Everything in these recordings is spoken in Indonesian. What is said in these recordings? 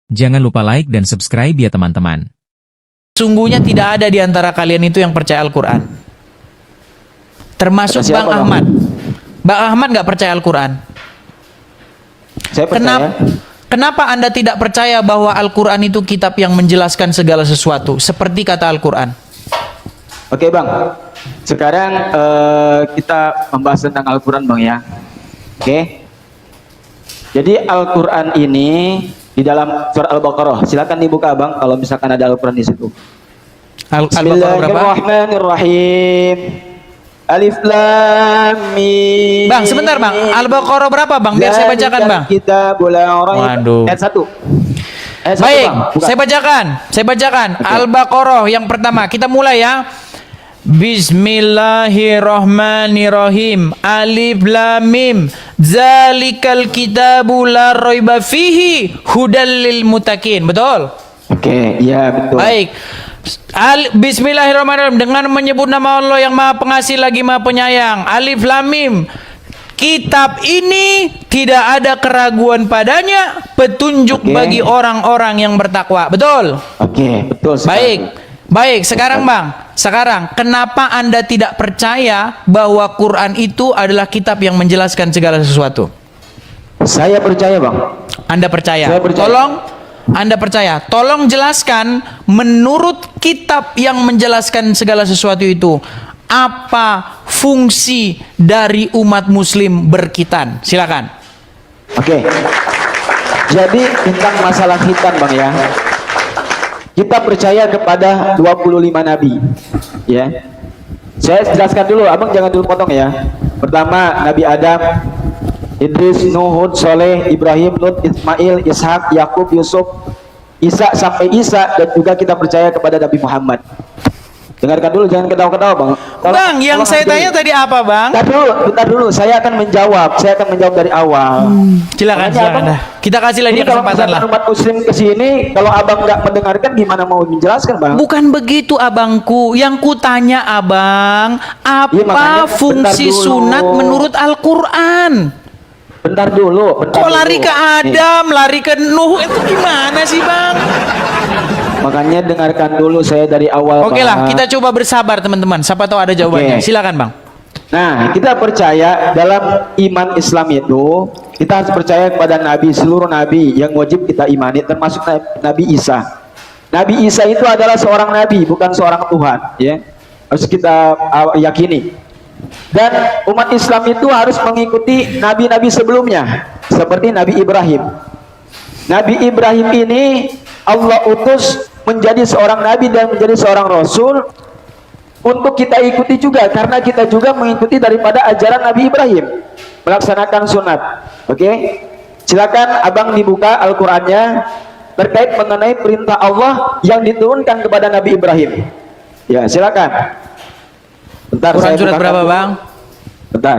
Jangan lupa like dan subscribe ya teman-teman. Sungguhnya tidak ada di antara kalian itu yang percaya Al-Quran. Termasuk Kata siapa, Bang Bang? Ahmad. Bang Ahmad nggak percaya Al-Quran. Saya percaya. Kenapa Anda tidak percaya bahwa Al-Quran itu kitab yang menjelaskan segala sesuatu? Seperti kata Al-Quran. Oke Bang, sekarang kita membahas tentang Al-Quran Bang ya. Oke. Jadi Al-Quran ini di dalam surat Al-Baqarah, silakan dibuka Bang kalau misalkan ada Al-Quran di situ. Al-Baqarah berapa? Bismillahirrahmanirrahim. Alif Lam Mim. Bang, sebentar Bang. Al-Baqarah berapa Bang? Biar saya bacakan Bang. Kita Waduh. ayat 1. Baik, saya bacakan. Oke. Al-Baqarah yang pertama. Kita mulai ya. Bismillahirrahmanirrahim. Alif Lam Mim. Zalikal kitabu la raiba fihi hudal lil muttaqin. Betul? Oke, iya betul. Baik. Bismillahirrahmanirrahim. Dengan menyebut nama Allah yang Maha Pengasih lagi Maha Penyayang. Alif Lam Mim. Kitab ini tidak ada keraguan padanya, petunjuk Oke. bagi orang-orang yang bertakwa. Betul? Oke, betul sekali. Baik, sekarang Bang. Sekarang, kenapa Anda tidak percaya bahwa Quran itu adalah kitab yang menjelaskan segala sesuatu? Saya percaya Bang. Anda percaya? Saya percaya. Anda percaya? Tolong jelaskan menurut kitab yang menjelaskan segala sesuatu itu, apa fungsi dari umat muslim berkhitan? Silakan. Oke. Jadi tentang masalah khitan Bang ya. Kita percaya kepada 25 nabi. Ya. Saya jelaskan dulu, Abang jangan dulu potong ya. Pertama Nabi Adam, Idris, Nuh, Hud, Soleh, Ibrahim, Lut, Ismail, Ishak, Yakub, Yusuf, Isa sampai Isa, dan juga kita percaya kepada Nabi Muhammad. Dengarkan dulu, jangan ketawa-ketawa Bang. Bang, yang saya tanya tadi apa Bang? Bentar dulu, saya akan menjawab dari awal. Silakan, Makanya silakan. Abang, Kasihlah ini dia kalau kesempatan lah. misalkan umat muslim kesini, kalau abang nggak mendengarkan gimana mau menjelaskan Bang? Bukan begitu abangku. Yang kutanya abang, apa Iya, makanya fungsi bentar dulu. sunat menurut Al-Quran? Bentar dulu. Kok lari ke Adam, lari ke Nuh, itu gimana sih Bang? Makanya dengarkan dulu saya dari awal. Oke lah, Bang. kita coba bersabar teman-teman. Siapa tahu ada jawabannya. Oke. Silakan Bang. Nah, kita percaya dalam iman Islam itu kita harus percaya kepada Nabi, seluruh Nabi yang wajib kita imani, termasuk Nabi Isa. Nabi Isa itu adalah seorang Nabi, bukan seorang Tuhan. Ya, harus kita yakini. Dan umat Islam itu harus mengikuti Nabi-Nabi sebelumnya, seperti Nabi Ibrahim. Nabi Ibrahim ini Allah utus menjadi seorang Nabi dan menjadi seorang Rasul untuk kita ikuti juga, karena kita juga mengikuti daripada ajaran Nabi Ibrahim, melaksanakan sunat. Oke, silakan abang dibuka Al-Qurannya terkait mengenai perintah Allah yang diturunkan kepada Nabi Ibrahim. Ya, silakan. Bentar, Quran saya surat bukakan berapa dulu. Bang? Bentar.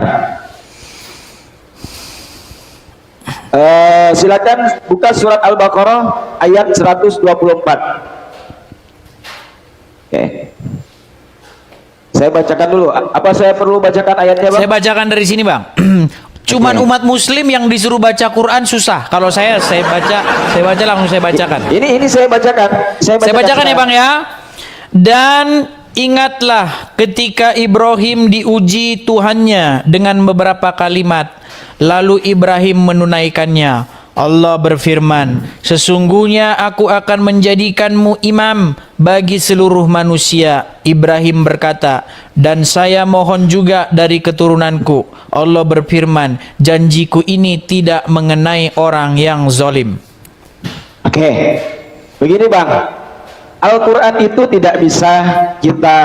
Silakan buka surat Al-Baqarah ayat 124. Oke. Saya bacakan dulu. Apa saya perlu bacakan ayatnya, Bang? Saya bacakan dari sini Bang. Cuman Oke. umat muslim yang disuruh baca Quran susah. Kalau saya baca langsung saya bacakan. Ini saya bacakan. Saya bacakan ya Bang ya. Dan ingatlah ketika Ibrahim diuji Tuhannya dengan beberapa kalimat, lalu Ibrahim menunaikannya. Allah berfirman, sesungguhnya aku akan menjadikanmu imam bagi seluruh manusia. Ibrahim berkata, dan saya mohon juga dari keturunanku. Allah berfirman, janjiku ini tidak mengenai orang yang zalim. Oke. Begini, Bang. Al-Quran itu tidak bisa kita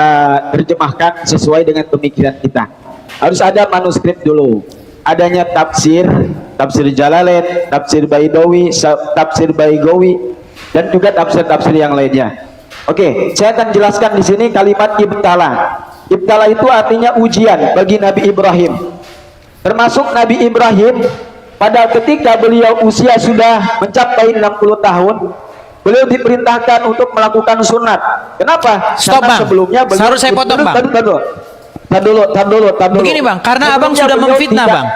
terjemahkan sesuai dengan pemikiran kita. Harus ada manuskrip dulu. Adanya tafsir Jalalain, tafsir Baidawi, tafsir Baigawi, dan juga tafsir-tafsir yang lainnya. Oke, saya akan jelaskan di sini kalimat ibtala. Ibtala itu artinya ujian bagi Nabi Ibrahim. Termasuk Nabi Ibrahim pada ketika beliau usia sudah mencapai 60 tahun, beliau diperintahkan untuk melakukan sunat. Kenapa? Stop, Karena Bang. sebelumnya beliau Harus saya potong, Bang. Tar dulu. Begini Bang, karena abang Sebelumnya sudah beliau memfitnah tidak- Bang.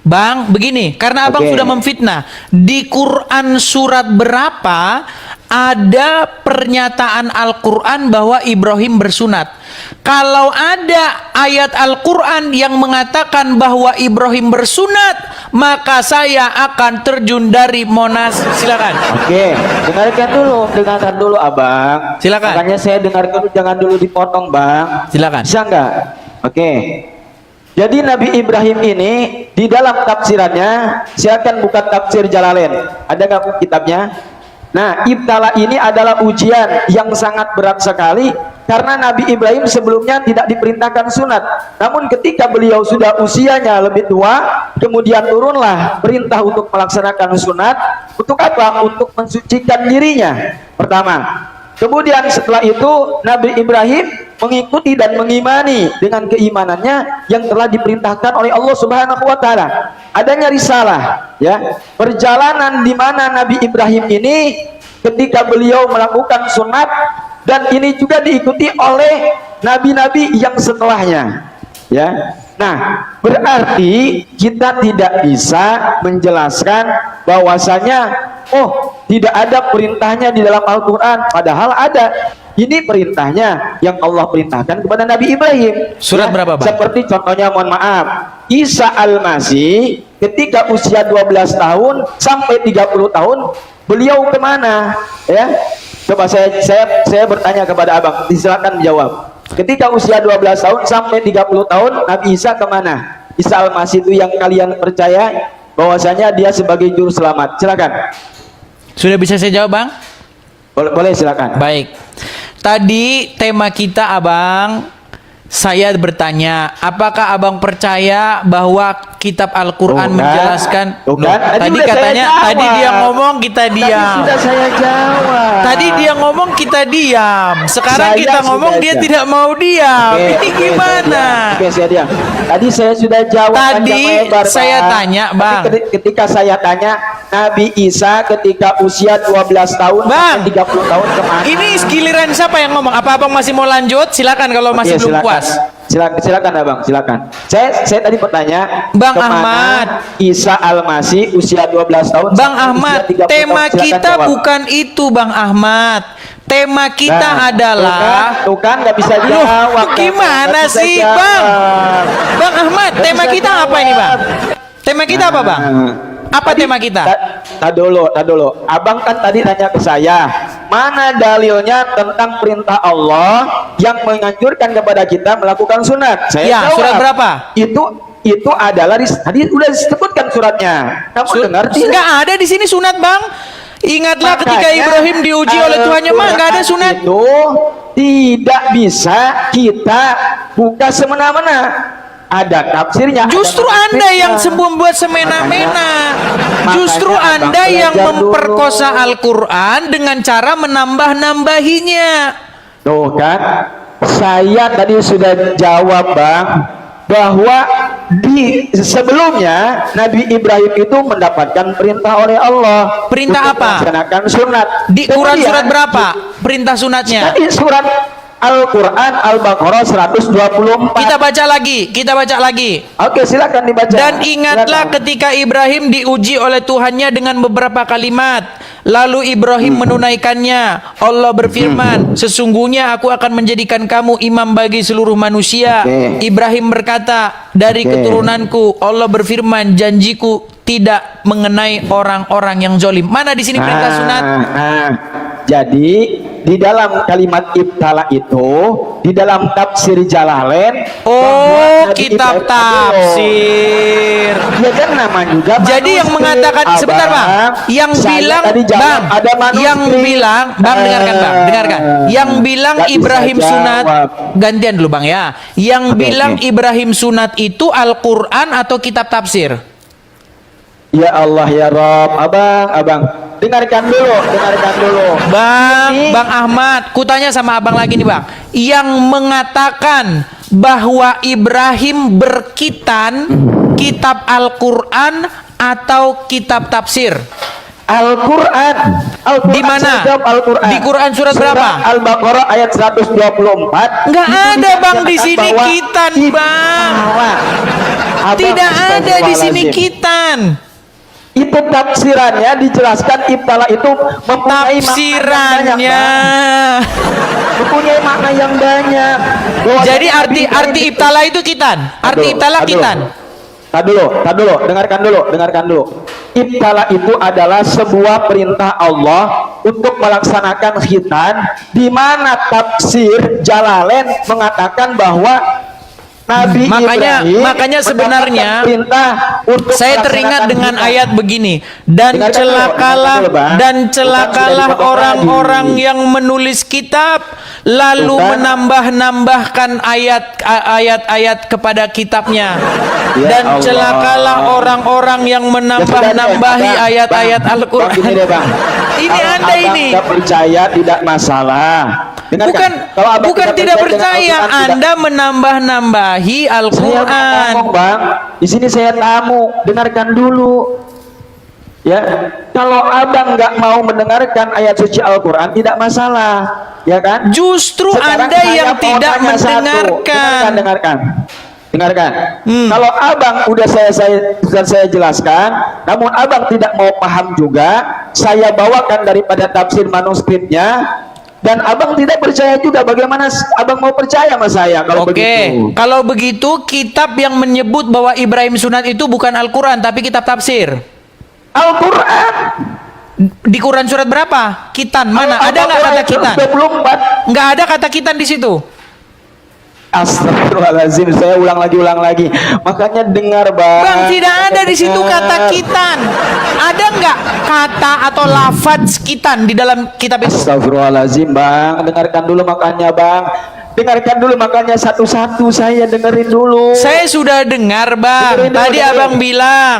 Bang, begini, karena abang Oke. sudah memfitnah. Di Quran surat berapa ada pernyataan Al-Quran bahwa Ibrahim bersunat? Kalau ada ayat Al-Quran yang mengatakan bahwa Ibrahim bersunat, maka saya akan terjun dari Monas. Silakan. Oke, dengarkan dulu abang. Silakan. Makanya saya dengarkan dulu, jangan dulu dipotong bang. Silakan. Bisa nggak? Oke. Jadi Nabi Ibrahim ini di dalam tafsirannya, silakan buka tafsir Jalalain. Ada nggak kitabnya? Nah, ibtala ini adalah ujian yang sangat berat sekali karena Nabi Ibrahim sebelumnya tidak diperintahkan sunat. Namun ketika beliau sudah usianya lebih tua, kemudian turunlah perintah untuk melaksanakan sunat. Untuk apa? Untuk mensucikan dirinya. Pertama. Kemudian setelah itu Nabi Ibrahim mengikuti dan mengimani dengan keimanannya yang telah diperintahkan oleh Allah Subhanahu wa taala. Adanya risalah, ya. Perjalanan di mana Nabi Ibrahim ini ketika beliau melakukan sunat, dan ini juga diikuti oleh nabi-nabi yang setelahnya, ya. Nah, berarti kita tidak bisa menjelaskan bahwasanya oh, tidak ada perintahnya di dalam Al-Qur'an, padahal ada. Ini perintahnya yang Allah perintahkan kepada Nabi Ibrahim. Surat berapa, Bang? Seperti contohnya, mohon maaf, Isa Al-Masih ketika usia 12 tahun sampai 30 tahun, beliau kemana? Ya, coba saya bertanya kepada abang, silakan menjawab. Ketika usia 12 tahun sampai 30 tahun, Nabi Isa kemana? Isa Al-Masih itu yang kalian percaya bahwasanya dia sebagai juru selamat. Silakan. Sudah bisa saya jawab, Bang? Boleh silakan. Baik. Tadi tema kita, abang, saya bertanya, apakah abang percaya bahwa kitab Al-Quran menjelaskan? Tuh Loh, kan? tadi udah katanya, saya tadi jawab. dia ngomong kita Tadi diam. sudah saya jawab. Tadi dia ngomong kita diam. Sekarang Saya kita ngomong sudah dia jawab. tidak mau diam. Ini gimana? Oke, saya diam. Tadi saya sudah jawab Tadi panjang lebar, saya Bang. tanya, Tapi Bang. ketika saya tanya Nabi Isa ketika usia 12 tahun Bang, sampai 30 tahun kemana? Ini giliran siapa yang ngomong? Apa abang masih mau lanjut? Silakan kalau masih Oke, belum silakan. puas. Silakan abang, silakan. Saya tadi bertanya, Bang kemana Ahmad. Isa Al-Masih usia 12 tahun Bang sampai Ahmad, usia 30 tema tahun. Silakan kita jawab. bukan itu, Bang Ahmad. Tema kita Nah, adalah tuh kan nggak bisa Loh, jawab. gimana Nggak bisa sih, jawab. Bang? Bang Ahmad, Nggak tema bisa kita apa ini, Bang? Tema kita apa, Bang? Apa Tadi- tema kita? Tak dulu. Abang kan tadi tanya ke saya, mana dalilnya tentang perintah Allah yang menganjurkan kepada kita melakukan sunat? Saya Ya, jawab, surat berapa? Itu adalah tadi udah disebutkan suratnya. Kamu dengar tidak? Nggak ada di sini sunat, Bang. Ingatlah ketika Makanya, Ibrahim diuji oleh Tuhannya, mah nggak ada sunat. Itu tidak bisa kita buka semena-mena. Ada tafsirnya. Justru ada Anda yang manuskripnya. membuat semena-mena. Justru makanya Anda Abang yang belajar memperkosa dulu. Al-Quran dengan cara menambah-nambahinya. Tuh kan, saya tadi sudah jawab Bang, bahwa di sebelumnya Nabi Ibrahim itu mendapatkan perintah oleh Allah. Perintah untuk apa? Melaksanakan sunat. Di Quran Kemudian, surat berapa? Perintah sunatnya. Tadi surat Al-Quran Al-Baqarah 124. Kita baca lagi. Oke, silakan dibaca. Dan ingatlah Silakan. ketika Ibrahim diuji oleh Tuhannya dengan beberapa kalimat. Lalu Ibrahim menunaikannya. Allah berfirman, sesungguhnya aku akan menjadikan kamu imam bagi seluruh manusia. Oke. Ibrahim berkata, dari Oke. keturunanku. Allah berfirman, janjiku tidak mengenai orang-orang yang zolim. Mana di sini perintah sunat? Jadi di dalam kalimat ibtala itu, di dalam tafsir Jalalain, Oh, bahwa Nabi kitab Ibrahim- tafsir. Ya kan nama juga Jadi yang manuskrip, mengatakan Abang. sebentar, Bang, yang Saya bilang, tadi jawab, Bang, ada manuskrip. yang bilang, Bang, dengarkan, Bang, dengarkan. Yang bilang Nggak bisa Ibrahim sunat, jawab. gantian dulu, Bang, ya. Yang Oke, bilang oke. Ibrahim sunat itu Al-Quran atau kitab tafsir? Ya Allah ya Rob, abang, dengarkan dulu. Bang Ahmad, kutanya sama abang lagi nih, Bang. Yang mengatakan bahwa Ibrahim berkitan kitab Al-Quran atau kitab tafsir? Al-Quran. Di mana? Saya jawab Al-Quran. Di Quran surat berapa? Al-Baqarah ayat 124. Nggak Itu ada bang di dikatakan sini bahwa kitan bang. Abang, Tidak ada di sini astagfirullahaladzim. kitan. Itu tafsirannya dijelaskan ibtala itu mempunyai Tafsirannya. mempunyai makna yang banyak. Jadi arti ibtala itu kitan. Arti ibtala kitan. Tak dulu, dengarkan dulu. Ibtala itu adalah sebuah perintah Allah untuk melaksanakan khitan, di mana tafsir Jalalain mengatakan bahwa Nabi Ibrahim makanya sebenarnya mendapatkan perintah untuk saya teringat melaksanakan dengan khitan. ayat begini, dan celakalah orang-orang yang menulis kitab lalu menambahkan ayat-ayat kepada kitabnya, Ya dan Allah. celakalah orang-orang yang menambah-nambahi ayat-ayat Al-Qur'an. Ini Anda ini Tidak percaya tidak masalah. Dengarkan. bukan tidak percaya, Anda menambah-nambahi Saya Al-Qur'an. ngomong, Bang. Di sini saya tamu, dengarkan dulu. Ya, kalau abang nggak mau mendengarkan ayat suci Al-Quran tidak masalah, ya kan? Justru Sekarang Anda saya yang mau tidak tanya satu. mendengarkan. Dengarkan. Kalau abang udah saya jelaskan, namun abang tidak mau paham juga, saya bawakan daripada tafsir manuskripnya, dan abang tidak percaya juga. Bagaimana abang mau percaya sama saya kalau begitu? Kalau begitu kitab yang menyebut bahwa Ibrahim sunat itu bukan Al-Quran tapi kitab tafsir. Al-Quran. Di Quran surat berapa? Kitan mana? Ada nggak kata kitan? 24. Nggak ada kata kitan di situ. Astagfirullahaladzim, saya ulang lagi. Makanya dengar, Bang. Bang, tidak ada di situ kata kitan. Ada nggak kata atau lafaz kitan di dalam kitab itu? Astagfirullahaladzim, Bang. Dengarkan dulu makanya, Bang. Dengarkan dulu makanya satu-satu, saya dengerin dulu. Saya sudah dengar, Bang. Dengerin dulu, Tadi dengerin. Abang bilang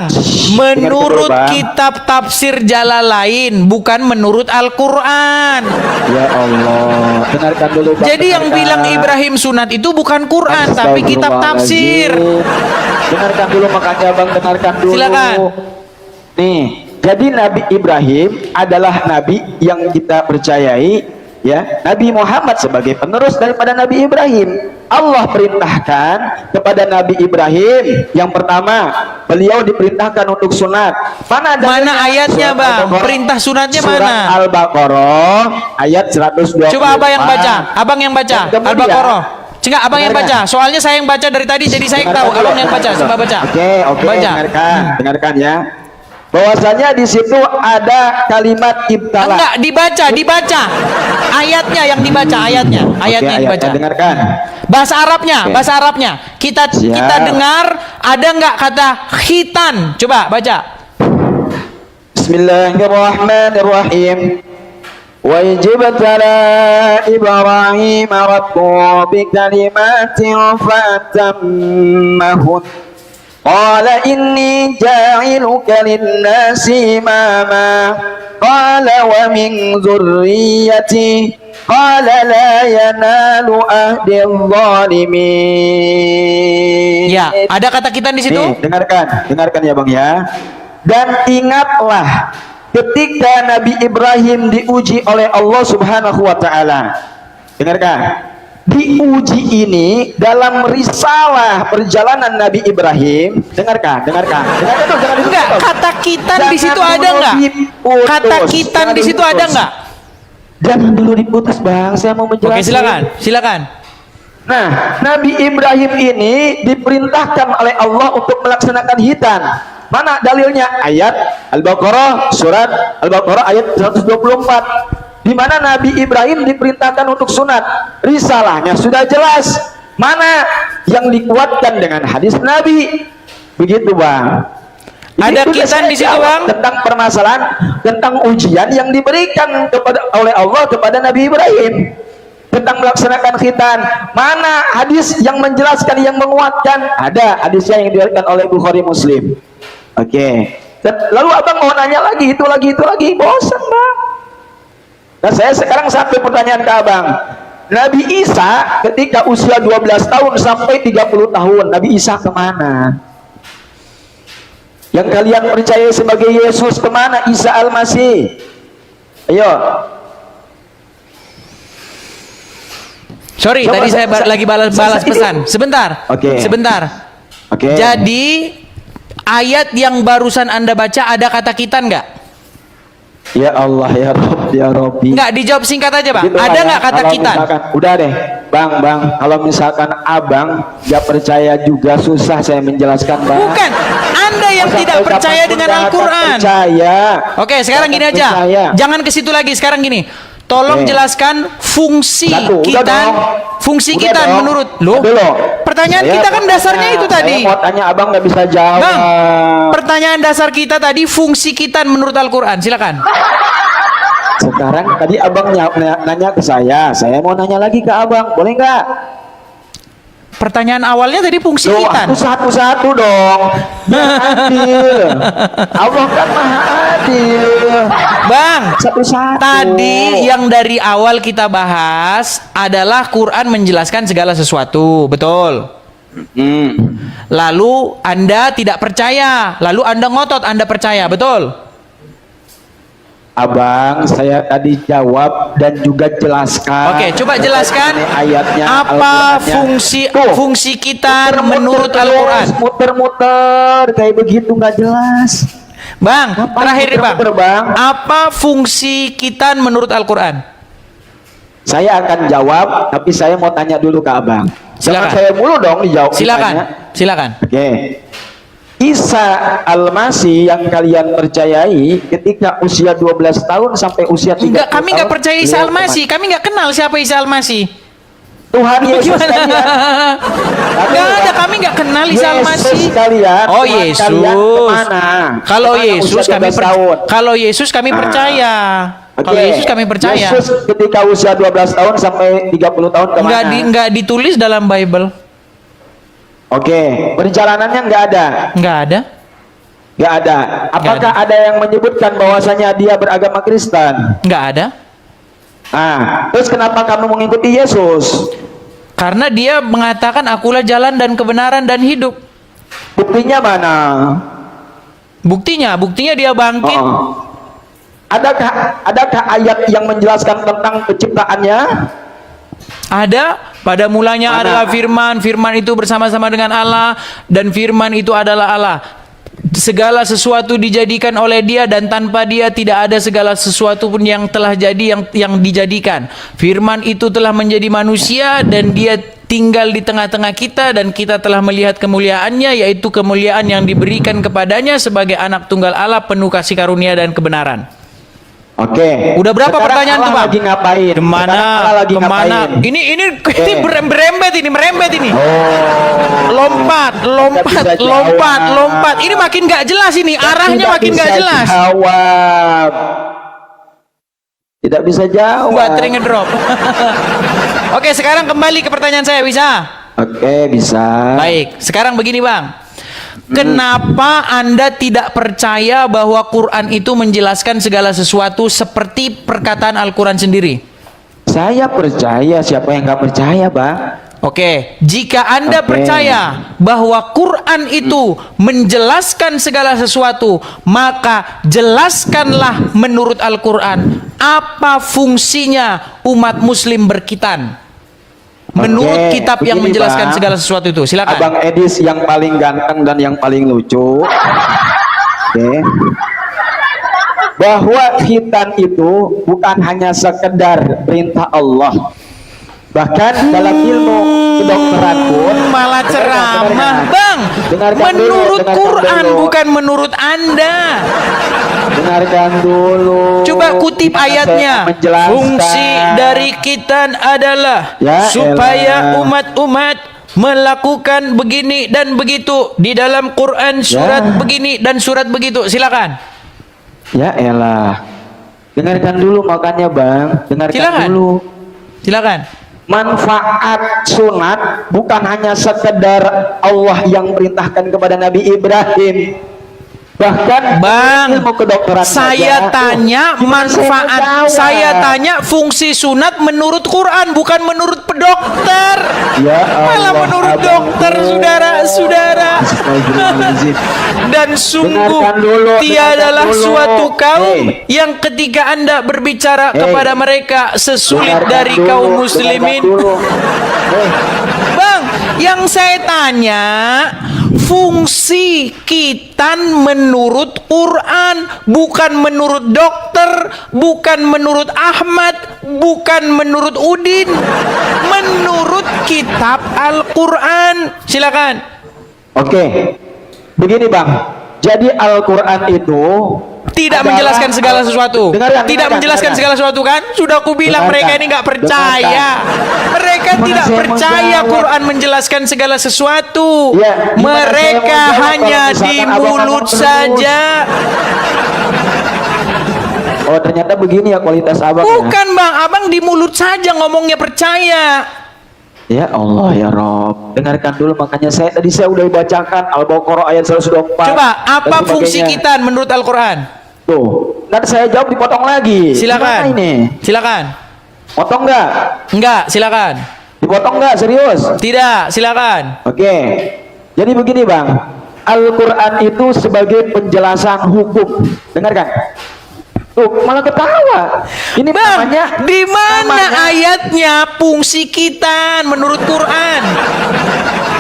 menurut Bang. kitab tafsir Jalalain, bukan menurut Al-Quran. Ya Allah, dengarkan dulu, Bang. Jadi yang dengarkan. bilang Ibrahim sunat itu bukan Quran tapi kitab tafsir. Dengarkan dulu makanya, Bang, dengarkan dulu. Silakan. Nih, jadi Nabi Ibrahim adalah nabi yang kita percayai, ya. Nabi Muhammad sebagai penerus daripada Nabi Ibrahim. Allah perintahkan kepada Nabi Ibrahim, yang pertama, beliau diperintahkan untuk sunat. Mana ayatnya, Bang? Perintah sunatnya Surat mana? Al-Baqarah ayat 124. Coba abang yang baca. Abang yang baca. Dan kemudian- Al-Baqarah. Coba abang yang Dengarkan. baca. Soalnya saya yang baca dari tadi, jadi saya tahu. Abang yang baca. Coba baca. Oke, Baca. dengarkan ya. Bahwasanya di situ ada kalimat ibtala. Enggak, dibaca. Ayatnya yang dibaca, ayatnya yang dibaca. Dengarkan. Bahasa Arabnya, Oke. bahasa Arabnya. Kita dengar ada nggak kata khitan? Coba baca. Bismillahirrahmanirrahim. Wa ijibtala Ibrahim rabbuhu bi kalimatin fatammahun. Qala inni ja'iluka lin-nasi imama. Qala wa min dzurriyyati. Qala la yanalu ahdi zalimin. Ya, ada kata khitan di situ? Nih, dengarkan ya, Bang, ya. Dan ingatlah ketika Nabi Ibrahim diuji oleh Allah Subhanahu wa taala. Dengarkan. Diuji ini dalam risalah perjalanan Nabi Ibrahim. Dengarkan dulu, Enggak, kata khitan di situ ada enggak? Kata khitan di situ ada enggak? Jangan dulu diputus, Bang. Saya mau menjelaskan. Oke, silakan. Nah, Nabi Ibrahim ini diperintahkan oleh Allah untuk melaksanakan khitan. Mana dalilnya? Ayat Al-Baqarah, surat Al-Baqarah ayat 124. Di mana Nabi Ibrahim diperintahkan untuk sunat. Risalahnya sudah jelas. Mana yang dikuatkan dengan hadis Nabi? Begitu, Bang. Ada khitan di situ, Bang? Tentang permasalahan, tentang ujian yang diberikan oleh Allah kepada Nabi Ibrahim tentang melaksanakan khitan. Mana hadis yang menjelaskan, yang menguatkan? Ada hadisnya yang diriwayatkan oleh Bukhari Muslim. Oke. Lalu abang mau nanya lagi, itu lagi. Bosan, Bang. Nah, saya sekarang sampai pertanyaan ke abang. Nabi Isa ketika usia 12 tahun sampai 30 tahun, Nabi Isa kemana? Yang kalian percaya sebagai Yesus kemana Isa Al-Masih? Ayo. Sorry, Coba tadi saya lagi balas pesan. Sebentar. Oke. Sebentar. Oke. Jadi ayat yang barusan Anda baca ada kata kita nggak? Ya Allah ya Rob ya Robbi. Nggak, dijawab singkat aja Bang. Gitu, Ada Bang, nggak ya. kata Kalau kita? misalkan, udah deh Bang, kalau misalkan Abang gak percaya juga susah saya menjelaskan Bang. Bukan, Anda yang tidak percaya dengan Al-Quran. Percaya. Oke, sekarang gini aja. Percaya. Jangan ke situ lagi. Sekarang gini. Tolong Oke. jelaskan fungsi Satu, udah kita. dong. Fungsi Udah kita dong. menurut lo. Dulu. Pertanyaan Saya kita mau kan dasarnya tanya. itu tadi. Saya mau tanya Abang gak bisa jawab. Bang, pertanyaan dasar kita tadi fungsi kita menurut Al-Quran. Silakan. Sekarang tadi Abang nanya ke saya mau nanya lagi ke Abang, boleh nggak? Pertanyaan awalnya tadi fungsi Loh, kita. aku satu-satu dong. Biar adil. Allah kan maha adil. Bang, Satu-satu. tadi yang dari awal kita bahas adalah Quran menjelaskan segala sesuatu, betul? Lalu Anda tidak percaya, lalu Anda ngotot Anda percaya, betul? Abang, saya tadi jawab dan juga jelaskan. Oke, coba jelaskan ayatnya, apa Al-Qurannya. fungsi kita Muter-muter menurut terus, Al-Quran. Muter-muter kayak begitu nggak jelas. Bang, Ngapain terakhir nih Bang. muter-muter, Bang? Apa fungsi kita menurut Al-Quran? Saya akan jawab, tapi saya mau tanya dulu ke Abang. Silakan. Jangan saya mulu dong dijawab. Silakan. ditanya. Silakan. Oke. Isa Al-Masih yang kalian percayai ketika usia 12 tahun sampai usia 30 Enggak, kami nggak tahun, percaya Isa beliau Al-Masih. Kami nggak kenal siapa Isa Al-Masih. Tuhan Yesus Gimana? kalian. Nggak ada, kami nggak kenal Isa Al-Masih. Yesus kalian. Oh, Tuhan Yesus. kalian kemana? Kalau Kemana Yesus usia kami 12 tahun? kalau Yesus kami percaya. Oke. Kalau Yesus kami percaya. Yesus ketika usia 12 tahun sampai 30 tahun kemana? Nggak ditulis dalam Bible. Oke, perjalanannya nggak ada. Nggak ada. Nggak ada. Apakah ada yang menyebutkan bahwasanya dia beragama Kristen? Nggak ada. Nah, terus kenapa kamu mengikuti Yesus? Karena dia mengatakan akulah jalan dan kebenaran dan hidup. Buktinya mana? Buktinya dia bangkit. Oh. Adakah ayat yang menjelaskan tentang penciptaannya? Ada, pada mulanya Mana? adalah firman, firman itu bersama-sama dengan Allah, dan firman itu adalah Allah. Segala sesuatu dijadikan oleh dia, dan tanpa dia tidak ada segala sesuatu pun yang telah jadi yang dijadikan. Firman itu telah menjadi manusia dan dia tinggal di tengah-tengah kita, dan kita telah melihat kemuliaannya, yaitu kemuliaan yang diberikan kepadanya sebagai anak tunggal Allah penuh kasih karunia dan kebenaran. Oke. Udah berapa Sekarang pertanyaan Allah tuh Bang? lagi ngapain? Kemana? Sekarang Allah lagi Kemana? ngapain? Ini Oke. merembet ini. Oh. Lompat. Nggak bisa jawab. Lompat. Ini makin nggak jelas ini. Arahnya makin nggak jelas. Jawab. Tidak bisa jawab. Baterai ngedrop. Oke, sekarang kembali ke pertanyaan saya, bisa? Oke, bisa. Baik, sekarang begini Bang. Kenapa Anda tidak percaya bahwa Quran itu menjelaskan segala sesuatu seperti perkataan Al-Quran sendiri? Saya percaya, siapa yang nggak percaya, Bang? Oke, jika Anda Oke. percaya bahwa Quran itu menjelaskan segala sesuatu, maka jelaskanlah menurut Al-Quran apa fungsinya umat muslim berkitan menurut Oke, kitab yang begini, menjelaskan Bang. segala sesuatu itu. Silakan. Abang Edis yang paling ganteng dan yang paling lucu. Oke. Bahwa khitan itu bukan hanya sekedar perintah Allah. Bahkan dalam ilmu kedokteran pun Malah ceramah, Bang. Dengarkan dulu, Menurut dengarkan Quran dulu. bukan menurut Anda. Dengarkan dulu. Coba kutip Gimana saya ayatnya. menjelaskan. Fungsi dari khitan adalah Ya supaya elah. umat-umat melakukan begini dan begitu di dalam Quran surat Ya. begini dan surat begitu. Silakan. Ya elah. Dengarkan dulu makanya, Bang. Dengarkan Silakan. dulu. Silakan. Manfaat sunat bukan hanya sekedar Allah yang perintahkan kepada Nabi Ibrahim. Bahkan Bang, ilmu kedokteran saya saja. tanya Gimana saya manfaat, menjawab? saya tanya fungsi sunat menurut Quran, bukan menurut dokter. Ya Malah Allah, menurut abang. dokter, saudara-saudara. Astagfirullahaladzim. Dan sungguh Dengarkan dulu, tiadalah dengarkan dulu. suatu kaum Hey. yang ketika Anda berbicara Hey. kepada mereka sesulit Dengarkan dari dulu, kaum dengarkan muslimin. dulu. Bang, yang saya tanya fungsi khitan menurut Quran, bukan menurut dokter, bukan menurut Ahmad, bukan menurut Udin, menurut kitab Al-Quran. Silakan. Oke, begini bang. Jadi Al-Quran itu Tidak adalah- menjelaskan segala sesuatu. Dengarkan, Tidak dengarkan, menjelaskan dengarkan. segala sesuatu kan? Sudah aku bilang Dengarkan, mereka ini nggak percaya. Mereka Gimana tidak saya percaya menjawab? Quran menjelaskan segala sesuatu. Ya, gimana Mereka saya menjawab hanya kalau misalkan di abang mulut ngomong terus? saja. Oh ternyata begini ya kualitas abang ya. Bukan bang, abang di mulut saja ngomongnya percaya. Ya Allah ya Rob, dengarkan dulu, makanya tadi saya udah bacakan Al-Baqarah ayat 124. Coba, apa dan fungsi sebagainya. khitan menurut Al-Quran? Tuh, nanti saya jawab dipotong lagi. Silakan. Gimana ini? Silakan. Potong nggak? Enggak, silakan. Dipotong nggak? Serius? Tidak, silakan. Oke. Jadi begini bang, Al-Quran itu sebagai penjelasan hukum. Dengarkan. Tuh, malah ketawa. Ini Bang, namanya di mana namanya- ayatnya fungsi khitan menurut Quran?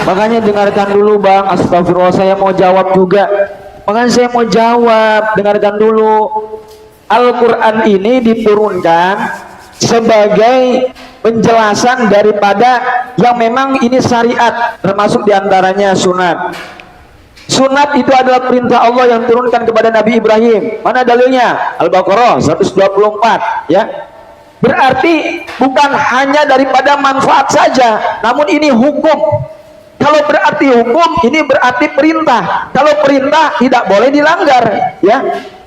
Makanya dengarkan dulu bang. Astagfirullah, saya mau jawab juga. Makanya saya mau jawab. Dengarkan dulu. Al-Quran ini diturunkan sebagai penjelasan daripada yang memang ini syariat, termasuk diantaranya sunat. Sunat itu adalah perintah Allah yang turunkan kepada Nabi Ibrahim. Mana dalilnya? Al-Baqarah 124 ya. Berarti bukan hanya daripada manfaat saja, namun ini hukum. Kalau berarti hukum, ini berarti perintah. Kalau perintah tidak boleh dilanggar ya.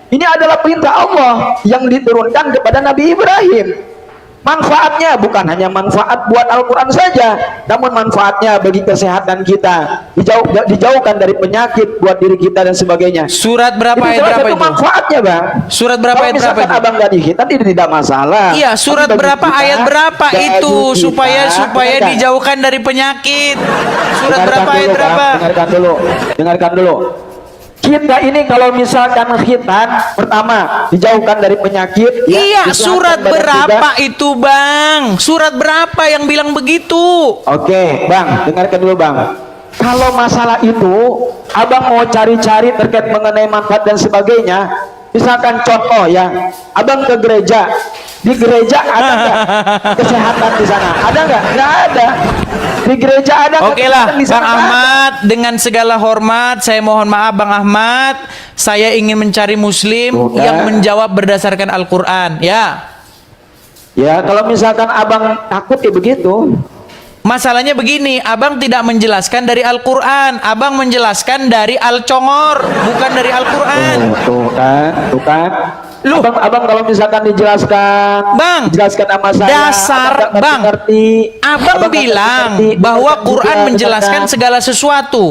Ini adalah perintah Allah yang diturunkan kepada Nabi Ibrahim. Manfaatnya bukan hanya manfaat buat Al-Quran saja, namun manfaatnya bagi kesehatan kita, dijauhkan dari penyakit buat diri kita dan sebagainya. Surat berapa Itu ayat salah berapa satu itu? manfaatnya bang. Surat berapa Kalau ayat berapa misalkan itu? abang gak dikhitan tidak masalah. Iya, surat Tapi bagi berapa kita, ayat berapa bagi itu kita, supaya dengarkan. dijauhkan dari penyakit? Surat Dengarkan berapa dulu, ayat Bang. berapa? Dengarkan dulu. Kita ini kalau misalkan khitan, pertama dijauhkan dari penyakit. Iya, disehatkan surat badan berapa juga. itu bang? Surat berapa yang bilang begitu? Oke, bang, dengarkan dulu bang. Kalau masalah itu, abang mau cari-cari terkait mengenai manfaat dan sebagainya. Misalkan contoh ya, abang ke gereja. Di gereja ada nggak kesehatan di sana? Ada nggak? Nggak ada. Di gereja ada nggak Oke lah, kesehatan di sana? Bang Nggak ada. Ahmad, dengan segala hormat, saya mohon maaf Bang Ahmad, saya ingin mencari Muslim Bukan. yang menjawab berdasarkan Al-Quran. Ya, Ya, kalau misalkan abang takut ya begitu. masalahnya begini, Abang tidak menjelaskan dari Al-Quran, Abang menjelaskan dari Al-Congor, bukan dari Al-Quran. Tuh kan. Loh. Abang kalau misalkan dijelaskan, Bang, dijelaskan sama saya, dasar, abang nggak Bang. ngerti-ngerti. Abang Abang nggak bilang ngerti-ngerti. bahwa Dengarkan Quran juga, menjelaskan dengarkan. segala sesuatu.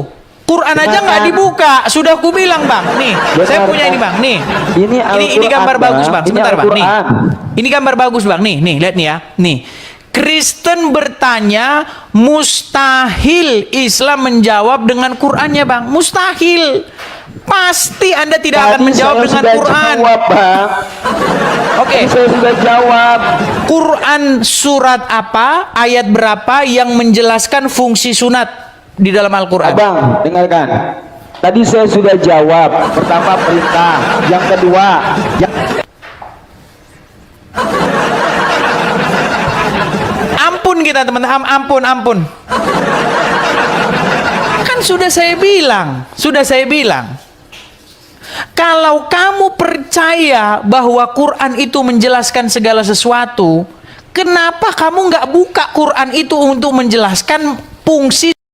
Quran aja nggak Dengarkan. dibuka, sudah aku bilang Bang. Nih, saya Dengarkan. punya ini Bang. Nih, Ini ini gambar Al-Quran, bagus Bang. Bang. Ini Sebentar Bang. Nih, Al-Quran. ini gambar bagus Bang. Nih, lihat nih ya. Nih, Kristen bertanya, mustahil Islam menjawab dengan Qurannya Bang. Mustahil. Pasti Anda tidak akan Tadi menjawab saya dengan sudah Quran. Jawab, Bang. Oke. Tadi saya sudah jawab. Quran surat apa, ayat berapa yang menjelaskan fungsi sunat di dalam Al-Quran? Abang, dengarkan. Tadi saya sudah jawab. Pertama perintah, yang kedua, Ampun kita teman-teman, ampun. Kan sudah saya bilang. Kalau kamu percaya bahwa Quran itu menjelaskan segala sesuatu, kenapa kamu nggak buka Quran itu untuk menjelaskan fungsi